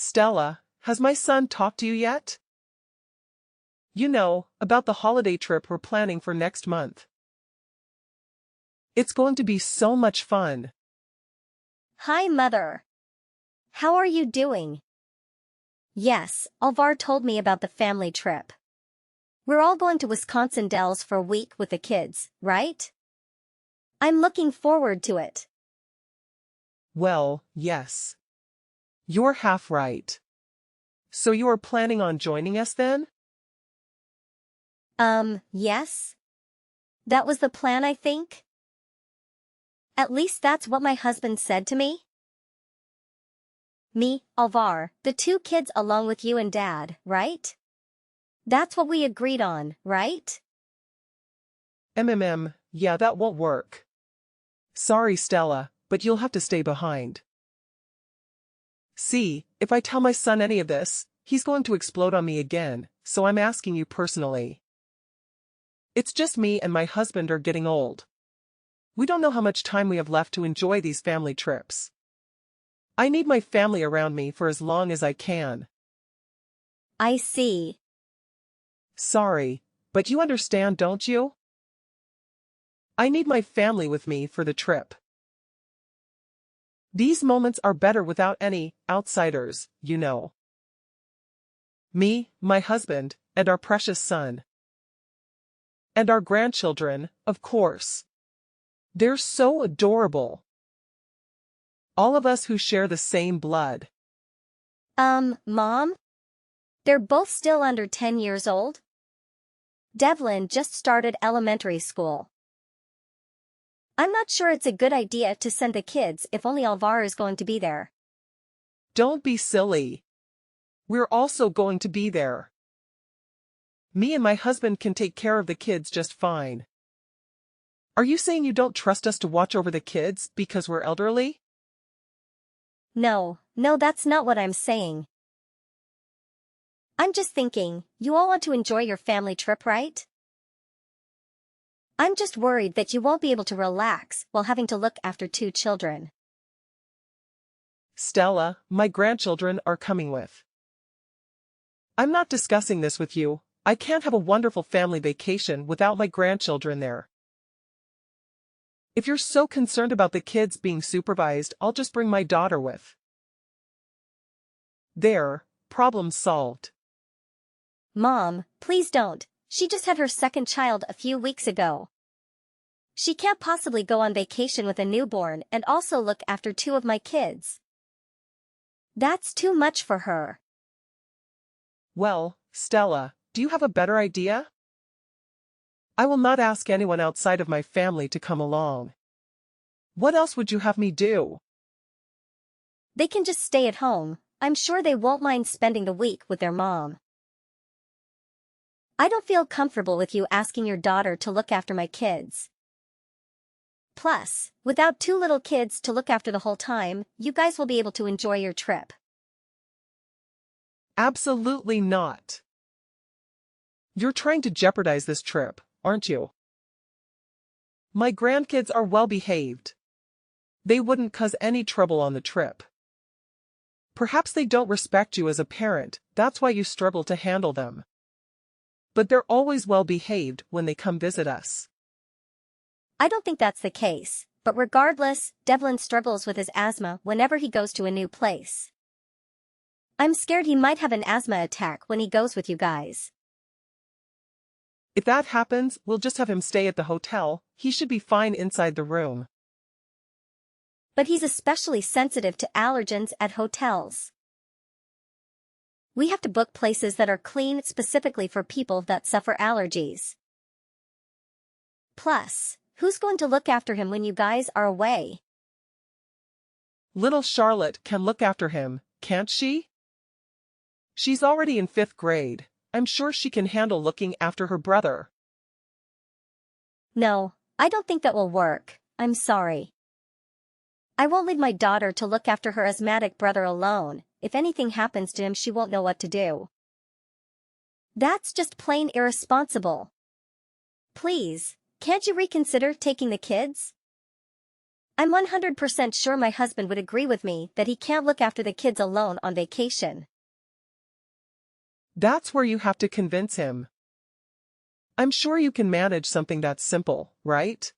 Stella, has my son talked to you yet? You know, about the holiday trip we're planning for next month. It's going to be so much fun. Hi, Mother. How are you doing? Yes, Alvar told me about the family trip. We're all going to Wisconsin Dells for a week with the kids, right? I'm looking forward to it. Well, yes. You're half right. So you are planning on joining us then? Yes? That was the plan, I think? At least that's what my husband said to me. Me, Alvar, the two kids along with you and Dad, right? That's what we agreed on, right? Yeah, that won't work. Sorry, Stella, but you'll have to stay behind. See, if I tell my son any of this, he's going to explode on me again, so I'm asking you personally. It's just me and my husband are getting old. We don't know how much time we have left to enjoy these family trips. I need my family around me for as long as I can. I see. Sorry, but you understand, don't you? I need my family with me for the trip. These moments are better without any outsiders, you know. Me, my husband, and our precious son. And our grandchildren, of course. They're so adorable. All of us who share the same blood. Mom? They're both still under 10 years old? Devlin just started elementary school. I'm not sure it's a good idea to send the kids if only Alvar is going to be there. Don't be silly. We're also going to be there. Me and my husband can take care of the kids just fine. Are you saying you don't trust us to watch over the kids because we're elderly? No, that's not what I'm saying. I'm just thinking, you all want to enjoy your family trip, right? I'm just worried that you won't be able to relax while having to look after two children. Stella, my grandchildren are coming with. I'm not discussing this with you. I can't have a wonderful family vacation without my grandchildren there. If you're so concerned about the kids being supervised, I'll just bring my daughter with. There, problem solved. Mom, please don't. She just had her second child a few weeks ago. She can't possibly go on vacation with a newborn and also look after two of my kids. That's too much for her. Well, Stella, do you have a better idea? I will not ask anyone outside of my family to come along. What else would you have me do? They can just stay at home. I'm sure they won't mind spending the week with their mom. I don't feel comfortable with you asking your daughter to look after my kids. Plus, without two little kids to look after the whole time, you guys will be able to enjoy your trip. Absolutely not. You're trying to jeopardize this trip, aren't you? My grandkids are well behaved. They wouldn't cause any trouble on the trip. Perhaps they don't respect you as a parent, that's why you struggle to handle them. But they're always well behaved when they come visit us. I don't think that's the case, but regardless, Devlin struggles with his asthma whenever he goes to a new place. I'm scared he might have an asthma attack when he goes with you guys. If that happens, we'll just have him stay at the hotel. He should be fine inside the room. But he's especially sensitive to allergens at hotels. We have to book places that are clean specifically for people that suffer allergies. Plus, who's going to look after him when you guys are away? Little Charlotte can look after him, can't she? She's already in 5th grade. I'm sure she can handle looking after her brother. No, I don't think that will work. I'm sorry. I won't leave my daughter to look after her asthmatic brother alone. If anything happens to him, she won't know what to do. That's just plain irresponsible. Please, can't you reconsider taking the kids? I'm 100% sure my husband would agree with me that he can't look after the kids alone on vacation. That's where you have to convince him. I'm sure you can manage something that's simple, right?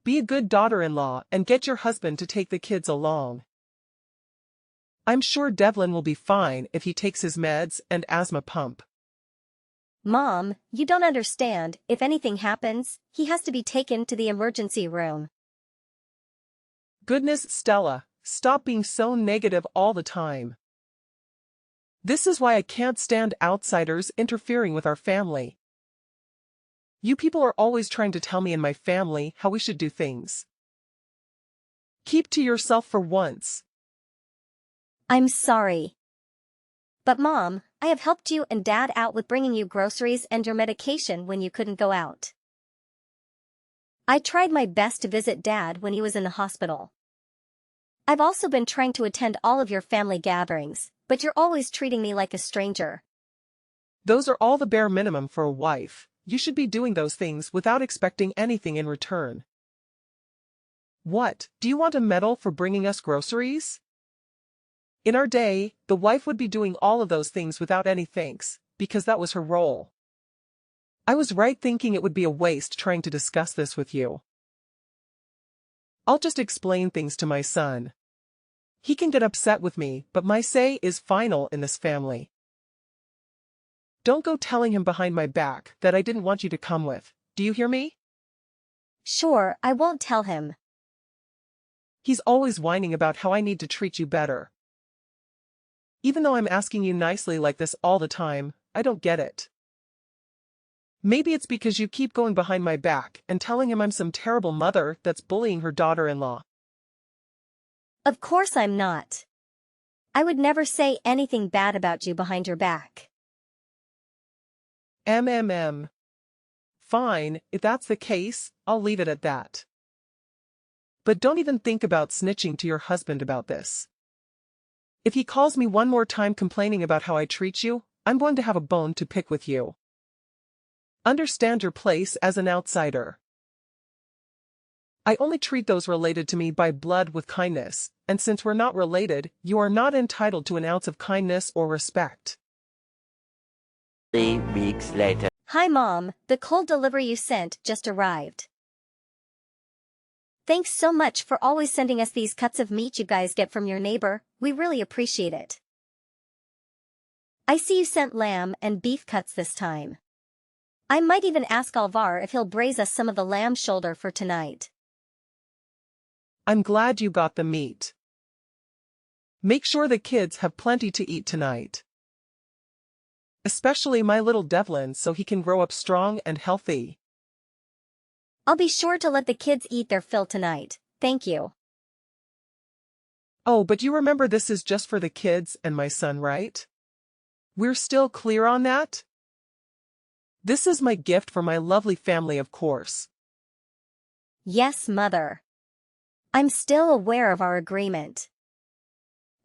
Be a good daughter-in-law and get your husband to take the kids along. I'm sure Devlin will be fine if he takes his meds and asthma pump. Mom, you don't understand. If anything happens, he has to be taken to the emergency room. Goodness, Stella, stop being so negative all the time. This is why I can't stand outsiders interfering with our family. You people are always trying to tell me and my family how we should do things. Keep to yourself for once. I'm sorry. But Mom, I have helped you and Dad out with bringing you groceries and your medication when you couldn't go out. I tried my best to visit Dad when he was in the hospital. I've also been trying to attend all of your family gatherings, but you're always treating me like a stranger. Those are all the bare minimum for a wife. You should be doing those things without expecting anything in return. What, do you want a medal for bringing us groceries? In our day, the wife would be doing all of those things without any thanks, because that was her role. I was right thinking it would be a waste trying to discuss this with you. I'll just explain things to my son. He can get upset with me, but my say is final in this family. Don't go telling him behind my back that I didn't want you to come with. Do you hear me? Sure, I won't tell him. He's always whining about how I need to treat you better. Even though I'm asking you nicely like this all the time, I don't get it. Maybe it's because you keep going behind my back and telling him I'm some terrible mother that's bullying her daughter-in-law. Of course I'm not. I would never say anything bad about you behind your back. Fine, if that's the case, I'll leave it at that. But don't even think about snitching to your husband about this. If he calls me one more time complaining about how I treat you, I'm going to have a bone to pick with you. Understand your place as an outsider. I only treat those related to me by blood with kindness, and since we're not related, you are not entitled to an ounce of kindness or respect. 3 weeks later. Hi Mom, the cold delivery you sent just arrived. Thanks so much for always sending us these cuts of meat you guys get from your neighbor, we really appreciate it. I see you sent lamb and beef cuts this time. I might even ask Alvar if he'll braise us some of the lamb shoulder for tonight. I'm glad you got the meat. Make sure the kids have plenty to eat tonight. Especially my little Devlin so he can grow up strong and healthy. I'll be sure to let the kids eat their fill tonight, thank you. Oh, but you remember this is just for the kids and my son, right? We're still clear on that? This is my gift for my lovely family, of course. Yes, Mother. I'm still aware of our agreement.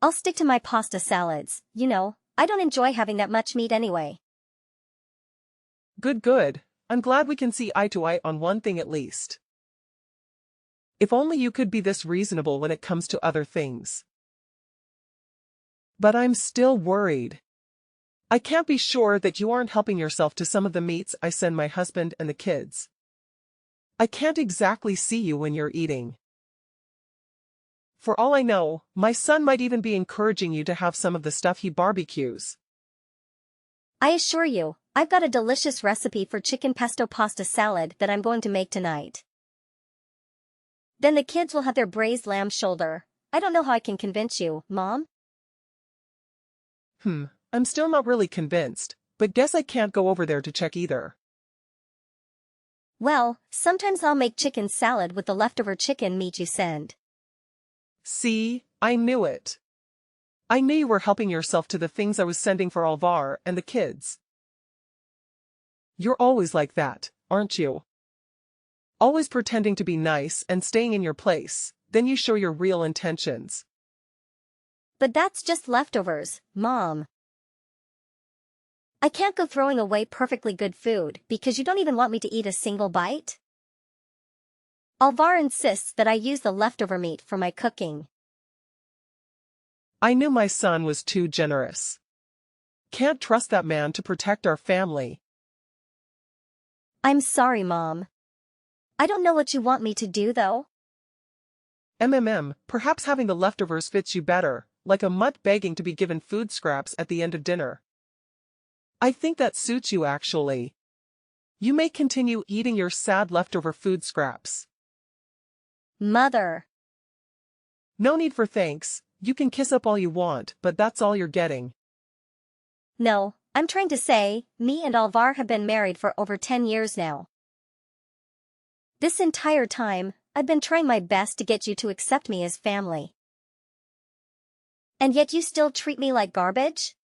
I'll stick to my pasta salads, you know, I don't enjoy having that much meat anyway. Good. I'm glad we can see eye to eye on one thing at least. If only you could be this reasonable when it comes to other things. But I'm still worried. I can't be sure that you aren't helping yourself to some of the meats I send my husband and the kids. I can't exactly see you when you're eating. For all I know, my son might even be encouraging you to have some of the stuff he barbecues. I assure you, I've got a delicious recipe for chicken pesto pasta salad that I'm going to make tonight. Then the kids will have their braised lamb shoulder. I don't know how I can convince you, Mom. I'm still not really convinced, but guess I can't go over there to check either. Well, sometimes I'll make chicken salad with the leftover chicken meat you send. See, I knew it. I knew you were helping yourself to the things I was sending for Alvar and the kids. You're always like that, aren't you? Always pretending to be nice and staying in your place, then you show your real intentions. But that's just leftovers, Mom. I can't go throwing away perfectly good food because you don't even want me to eat a single bite. Alvar insists that I use the leftover meat for my cooking. I knew my son was too generous. Can't trust that man to protect our family. I'm sorry, Mom. I don't know what you want me to do, though. Perhaps having the leftovers fits you better, like a mutt begging to be given food scraps at the end of dinner. I think that suits you actually. You may continue eating your sad leftover food scraps. Mother. No need for thanks, you can kiss up all you want, but that's all you're getting. No, I'm trying to say, me and Alvar have been married for over 10 years now. This entire time, I've been trying my best to get you to accept me as family. And yet you still treat me like garbage?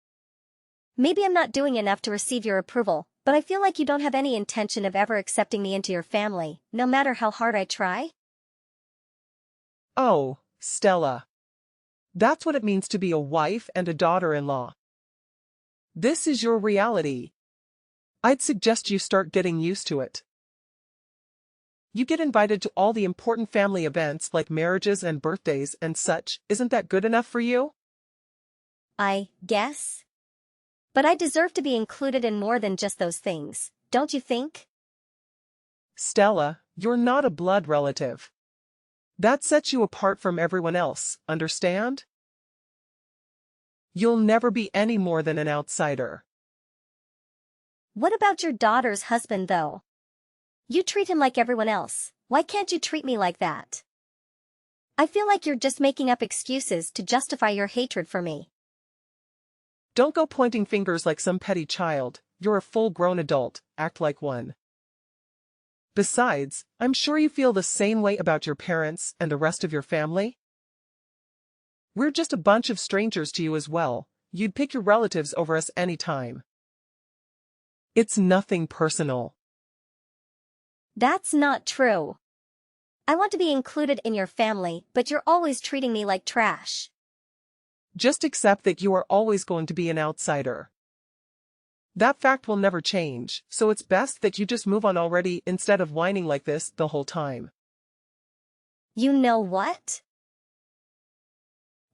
Maybe I'm not doing enough to receive your approval, but I feel like you don't have any intention of ever accepting me into your family, no matter how hard I try. Oh, Stella. That's what it means to be a wife and a daughter-in-law. This is your reality. I'd suggest you start getting used to it. You get invited to all the important family events like marriages and birthdays and such. Isn't that good enough for you? I guess. But I deserve to be included in more than just those things, don't you think? Stella, you're not a blood relative. That sets you apart from everyone else, understand? You'll never be any more than an outsider. What about your daughter's husband, though? You treat him like everyone else. Why can't you treat me like that? I feel like you're just making up excuses to justify your hatred for me. Don't go pointing fingers like some petty child. You're a full-grown adult, act like one. Besides, I'm sure you feel the same way about your parents and the rest of your family. We're just a bunch of strangers to you as well. You'd pick your relatives over us anytime. It's nothing personal. That's not true. I want to be included in your family, but you're always treating me like trash. Just accept that you are always going to be an outsider. That fact will never change, so it's best that you just move on already instead of whining like this the whole time. You know what?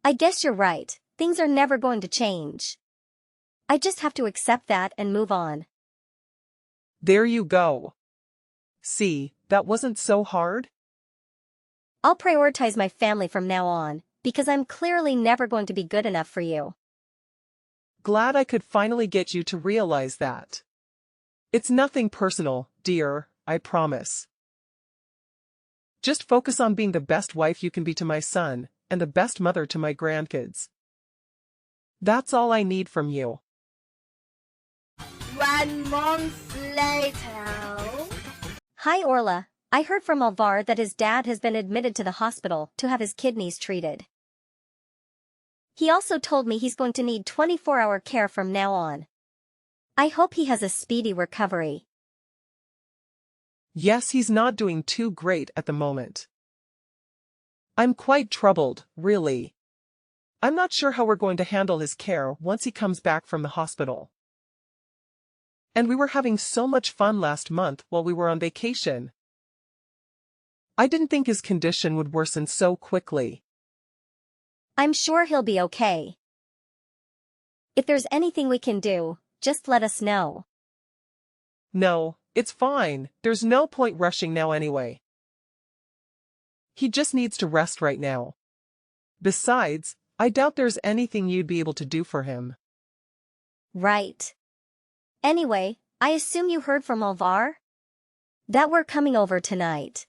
I guess you're right, things are never going to change. I just have to accept that and move on. There you go. See, that wasn't so hard? I'll prioritize my family from now on, because I'm clearly never going to be good enough for you. Glad I could finally get you to realize that. It's nothing personal, dear, I promise. Just focus on being the best wife you can be to my son, and the best mother to my grandkids. That's all I need from you. 1 month later. Hi Orla, I heard from Alvar that his dad has been admitted to the hospital to have his kidneys treated. He also told me he's going to need 24-hour care from now on. I hope he has a speedy recovery. Yes, he's not doing too great at the moment. I'm quite troubled, really. I'm not sure how we're going to handle his care once he comes back from the hospital. And we were having so much fun last month while we were on vacation. I didn't think his condition would worsen so quickly. I'm sure he'll be okay. If there's anything we can do, just let us know. No, it's fine. There's no point rushing now anyway. He just needs to rest right now. Besides, I doubt there's anything you'd be able to do for him. Right. Anyway, I assume you heard from Alvar? That we're coming over tonight.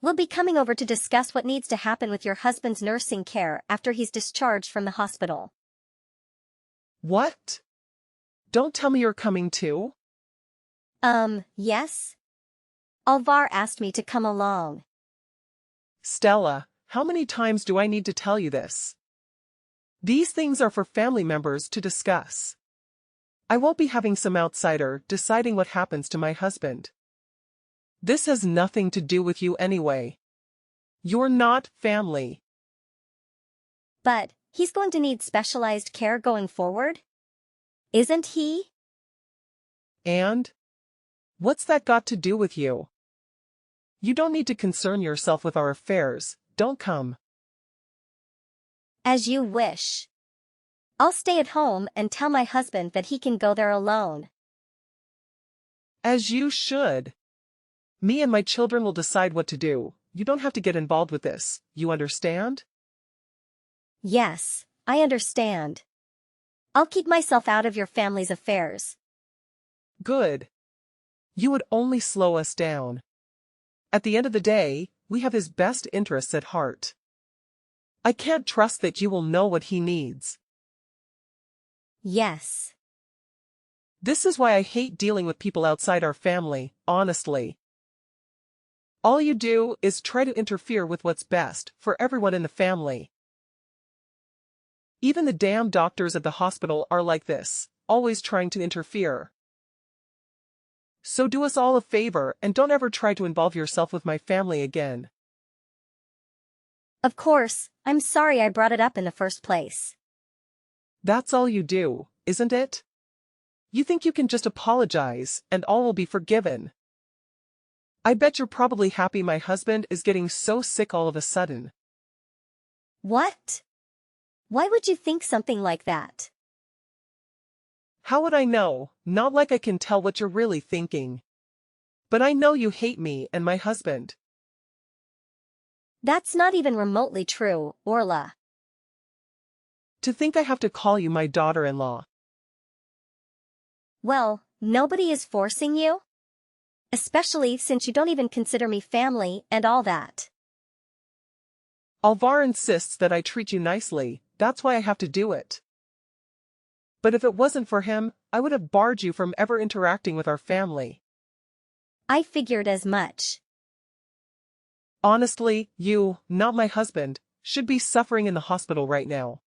We'll be coming over to discuss what needs to happen with your husband's nursing care after he's discharged from the hospital. What? Don't tell me you're coming too? Yes? Alvar asked me to come along. Stella, how many times do I need to tell you this? These things are for family members to discuss. I won't be having some outsider deciding what happens to my husband. This has nothing to do with you anyway. You're not family. But, he's going to need specialized care going forward? Isn't he? And? What's that got to do with you? You don't need to concern yourself with our affairs, don't come. As you wish. I'll stay at home and tell my husband that he can go there alone. As you should. Me and my children will decide what to do. You don't have to get involved with this, you understand? Yes, I understand. I'll keep myself out of your family's affairs. Good. You would only slow us down. At the end of the day, we have his best interests at heart. I can't trust that you will know what he needs. Yes. This is why I hate dealing with people outside our family, honestly. All you do is try to interfere with what's best for everyone in the family. Even the damn doctors at the hospital are like this, always trying to interfere. So do us all a favor and don't ever try to involve yourself with my family again. Of course, I'm sorry I brought it up in the first place. That's all you do, isn't it? You think you can just apologize and all will be forgiven. I bet you're probably happy my husband is getting so sick all of a sudden. What? Why would you think something like that? How would I know? Not like I can tell what you're really thinking. But I know you hate me and my husband. That's not even remotely true, Orla. To think I have to call you my daughter-in-law. Well, nobody is forcing you? Especially since you don't even consider me family and all that. Alvar insists that I treat you nicely, that's why I have to do it. But if it wasn't for him, I would have barred you from ever interacting with our family. I figured as much. Honestly, you, not my husband, should be suffering in the hospital right now.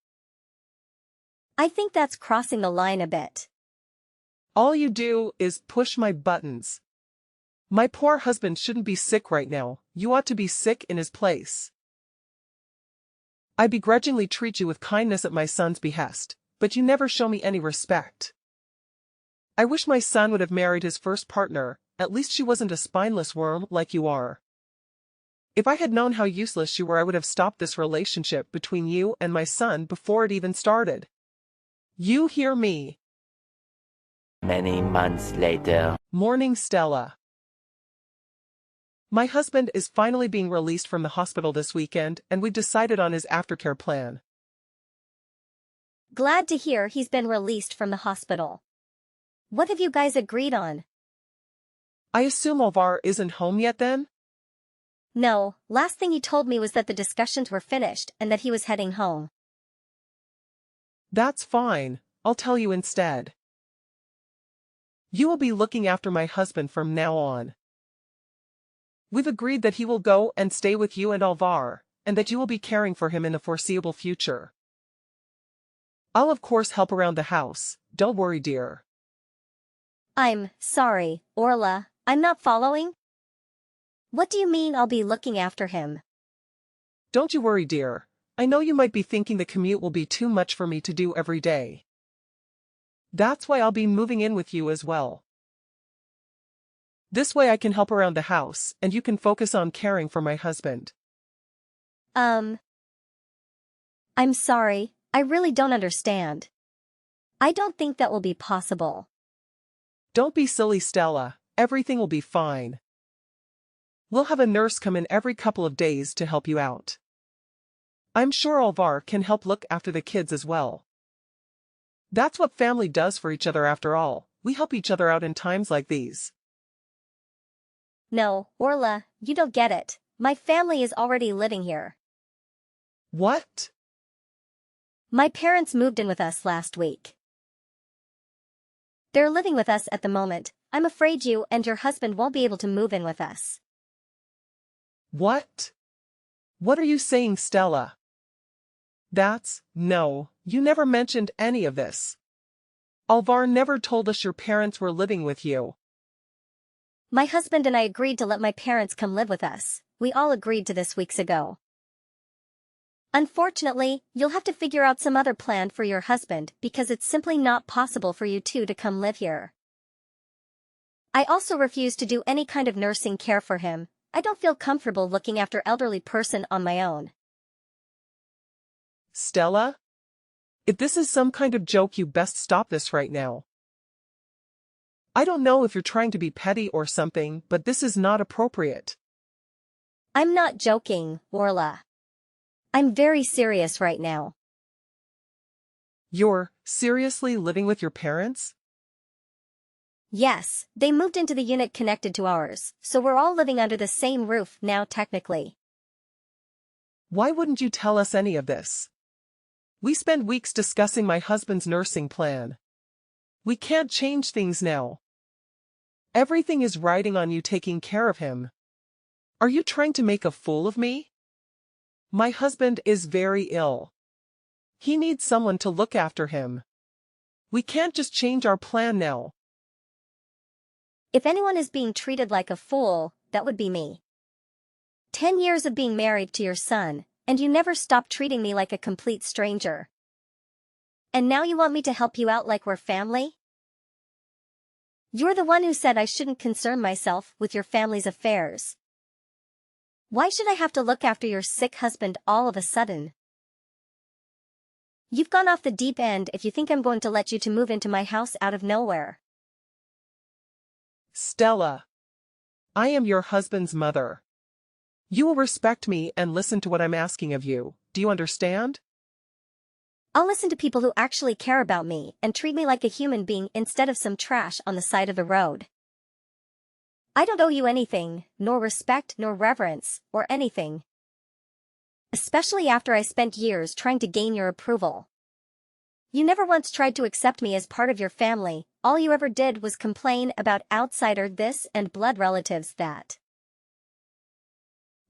I think that's crossing the line a bit. All you do is push my buttons. My poor husband shouldn't be sick right now, you ought to be sick in his place. I begrudgingly treat you with kindness at my son's behest, but you never show me any respect. I wish my son would have married his first partner, at least she wasn't a spineless worm like you are. If I had known how useless you were, I would have stopped this relationship between you and my son before it even started. You hear me? Many months later. Morning, Stella. My husband is finally being released from the hospital this weekend, and we've decided on his aftercare plan. Glad to hear he's been released from the hospital. What have you guys agreed on? I assume Alvar isn't home yet then? No, last thing he told me was that the discussions were finished and that he was heading home. That's fine, I'll tell you instead. You will be looking after my husband from now on. We've agreed that he will go and stay with you and Alvar, and that you will be caring for him in the foreseeable future. I'll of course help around the house, don't worry dear. I'm sorry, Orla, I'm not following? What do you mean I'll be looking after him? Don't you worry dear, I know you might be thinking the commute will be too much for me to do every day. That's why I'll be moving in with you as well. This way I can help around the house, and you can focus on caring for my husband. I'm sorry, I really don't understand. I don't think that will be possible. Don't be silly, Stella, everything will be fine. We'll have a nurse come in every couple of days to help you out. I'm sure Alvar can help look after the kids as well. That's what family does for each other after all, we help each other out in times like these. No, Orla, you don't get it. My family is already living here. What? My parents moved in with us last week. They're living with us at the moment. I'm afraid you and your husband won't be able to move in with us. What? What are you saying, Stella? No, you never mentioned any of this. Alvar never told us your parents were living with you. My husband and I agreed to let my parents come live with us. We all agreed to this weeks ago. Unfortunately, you'll have to figure out some other plan for your husband because it's simply not possible for you two to come live here. I also refuse to do any kind of nursing care for him, I don't feel comfortable looking after elderly person on my own. Stella? If this is some kind of joke, you best stop this right now. I don't know if you're trying to be petty or something, but this is not appropriate. I'm not joking, Orla. I'm very serious right now. You're seriously living with your parents? Yes, they moved into the unit connected to ours, so we're all living under the same roof now technically. Why wouldn't you tell us any of this? We spend weeks discussing my husband's nursing plan. We can't change things now. Everything is riding on you taking care of him. Are you trying to make a fool of me? My husband is very ill. He needs someone to look after him. We can't just change our plan now. If anyone is being treated like a fool, that would be me. 10 years of being married to your son, and you never stopped treating me like a complete stranger. And now you want me to help you out like we're family? You're the one who said I shouldn't concern myself with your family's affairs. Why should I have to look after your sick husband all of a sudden? You've gone off the deep end if you think I'm going to let you to move into my house out of nowhere. Stella. I am your husband's mother. You will respect me and listen to what I'm asking of you. Do you understand? I'll listen to people who actually care about me and treat me like a human being instead of some trash on the side of the road. I don't owe you anything, nor respect nor reverence, or anything. Especially after I spent years trying to gain your approval. You never once tried to accept me as part of your family, all you ever did was complain about outsider this and blood relatives that.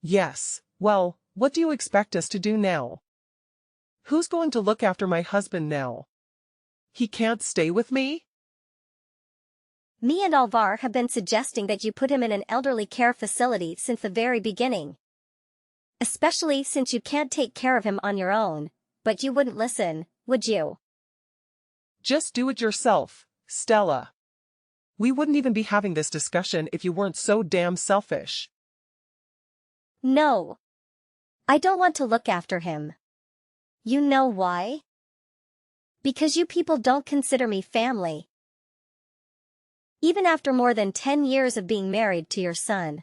Yes, well, what do you expect us to do now? Who's going to look after my husband now? He can't stay with me? Me and Alvar have been suggesting that you put him in an elderly care facility since the very beginning. Especially since you can't take care of him on your own, but you wouldn't listen, would you? Just do it yourself, Stella. We wouldn't even be having this discussion if you weren't so damn selfish. No. I don't want to look after him. You know why? Because you people don't consider me family. Even after more than 10 years of being married to your son.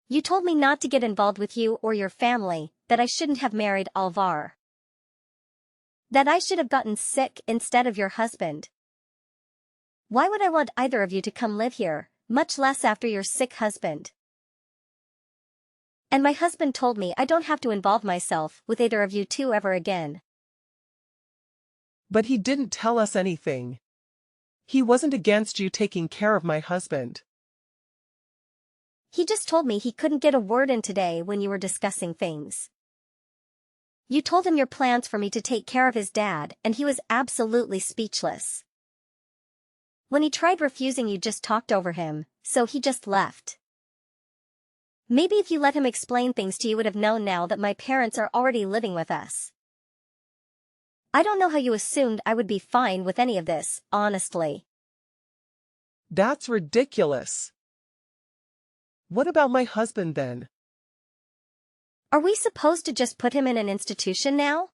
You told me not to get involved with you or your family, that I shouldn't have married Alvar. That I should have gotten sick instead of your husband. Why would I want either of you to come live here, much less after your sick husband? And my husband told me I don't have to involve myself with either of you two ever again. But he didn't tell us anything. He wasn't against you taking care of my husband. He just told me he couldn't get a word in today when you were discussing things. You told him your plans for me to take care of his dad, and he was absolutely speechless. When he tried refusing, you just talked over him, so he just left. Maybe if you let him explain things to you, would have known now that my parents are already living with us. I don't know how you assumed I would be fine with any of this, honestly. That's ridiculous. What about my husband then? Are we supposed to just put him in an institution now?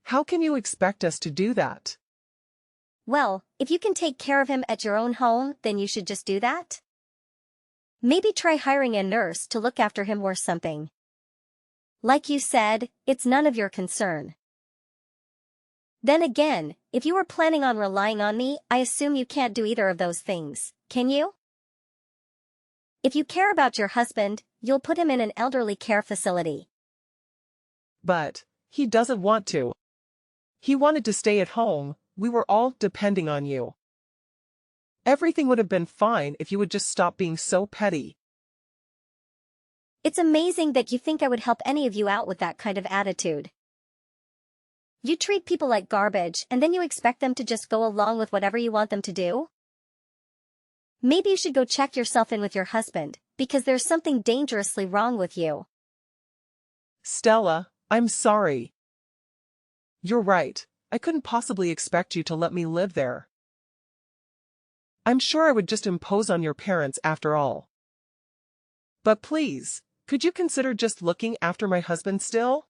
How can you expect us to do that? Well, if you can take care of him at your own home, then you should just do that. Maybe try hiring a nurse to look after him or something. Like you said, it's none of your concern. Then again, if you were planning on relying on me, I assume you can't do either of those things, can you? If you care about your husband, you'll put him in an elderly care facility. But he doesn't want to. He wanted to stay at home. We were all depending on you. Everything would have been fine if you would just stop being so petty. It's amazing that you think I would help any of you out with that kind of attitude. You treat people like garbage and then you expect them to just go along with whatever you want them to do? Maybe you should go check yourself in with your husband, because there's something dangerously wrong with you. Stella, I'm sorry. You're right. I couldn't possibly expect you to let me live there. I'm sure I would just impose on your parents after all. But please, could you consider just looking after my husband still?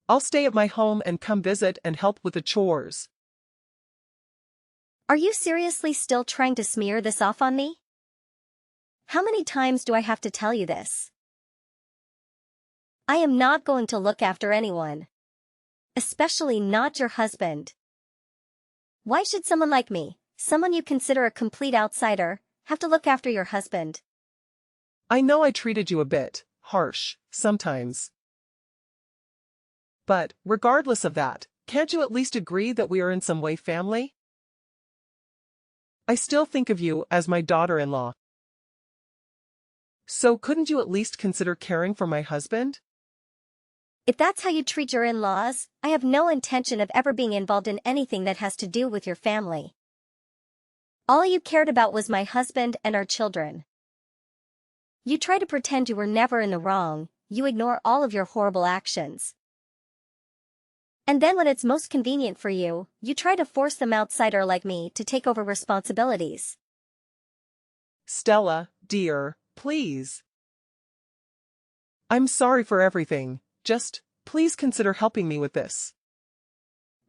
I'll stay at my home and come visit and help with the chores. Are you seriously still trying to smear this off on me? How many times do I have to tell you this? I am not going to look after anyone. Especially not your husband. Why should someone like me, someone you consider a complete outsider, have to look after your husband? I know I treated you a bit harsh sometimes. But, regardless of that, can't you at least agree that we are in some way family? I still think of you as my daughter-in-law. So couldn't you at least consider caring for my husband? If that's how you treat your in-laws, I have no intention of ever being involved in anything that has to do with your family. All you cared about was my husband and our children. You try to pretend you were never in the wrong, you ignore all of your horrible actions. And then when it's most convenient for you, you try to force some outsider like me to take over responsibilities. Stella, dear, please. I'm sorry for everything, just, please consider helping me with this.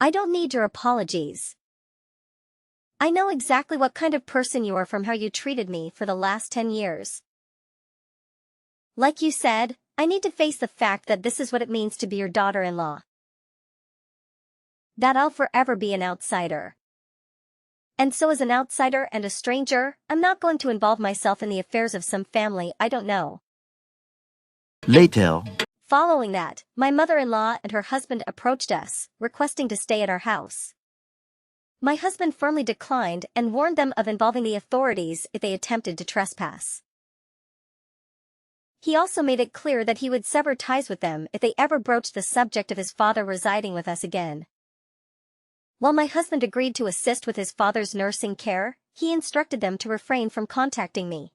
I don't need your apologies. I know exactly what kind of person you are from how you treated me for the last 10 years. Like you said, I need to face the fact that this is what it means to be your daughter-in-law. That I'll forever be an outsider. And so as an outsider and a stranger, I'm not going to involve myself in the affairs of some family I don't know. Later. Following that, my mother-in-law and her husband approached us, requesting to stay at our house. My husband firmly declined and warned them of involving the authorities if they attempted to trespass. He also made it clear that he would sever ties with them if they ever broached the subject of his father residing with us again. While my husband agreed to assist with his father's nursing care, he instructed them to refrain from contacting me.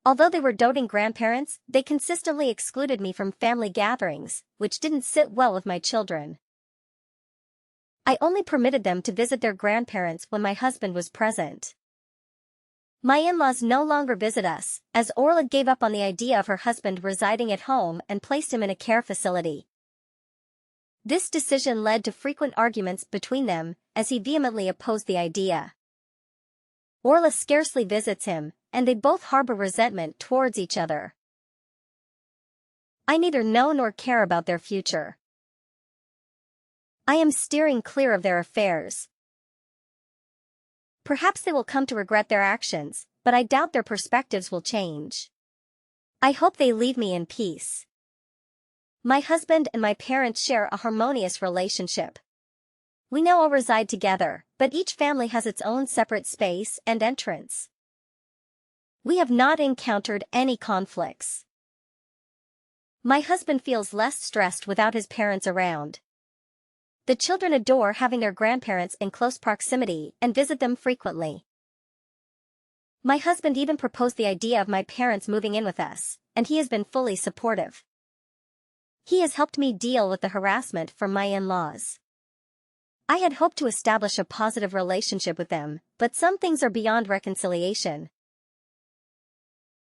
Although they were doting grandparents, they consistently excluded me from family gatherings, which didn't sit well with my children. I only permitted them to visit their grandparents when my husband was present. My in-laws no longer visit us, as Orla gave up on the idea of her husband residing at home and placed him in a care facility. This decision led to frequent arguments between them, as he vehemently opposed the idea. Orla scarcely visits him, and they both harbor resentment towards each other. I neither know nor care about their future. I am steering clear of their affairs. Perhaps they will come to regret their actions, but I doubt their perspectives will change. I hope they leave me in peace. My husband and my parents share a harmonious relationship. We now all reside together, but each family has its own separate space and entrance. We have not encountered any conflicts. My husband feels less stressed without his parents around. The children adore having their grandparents in close proximity and visit them frequently. My husband even proposed the idea of my parents moving in with us, and he has been fully supportive. He has helped me deal with the harassment from my in-laws. I had hoped to establish a positive relationship with them, but some things are beyond reconciliation.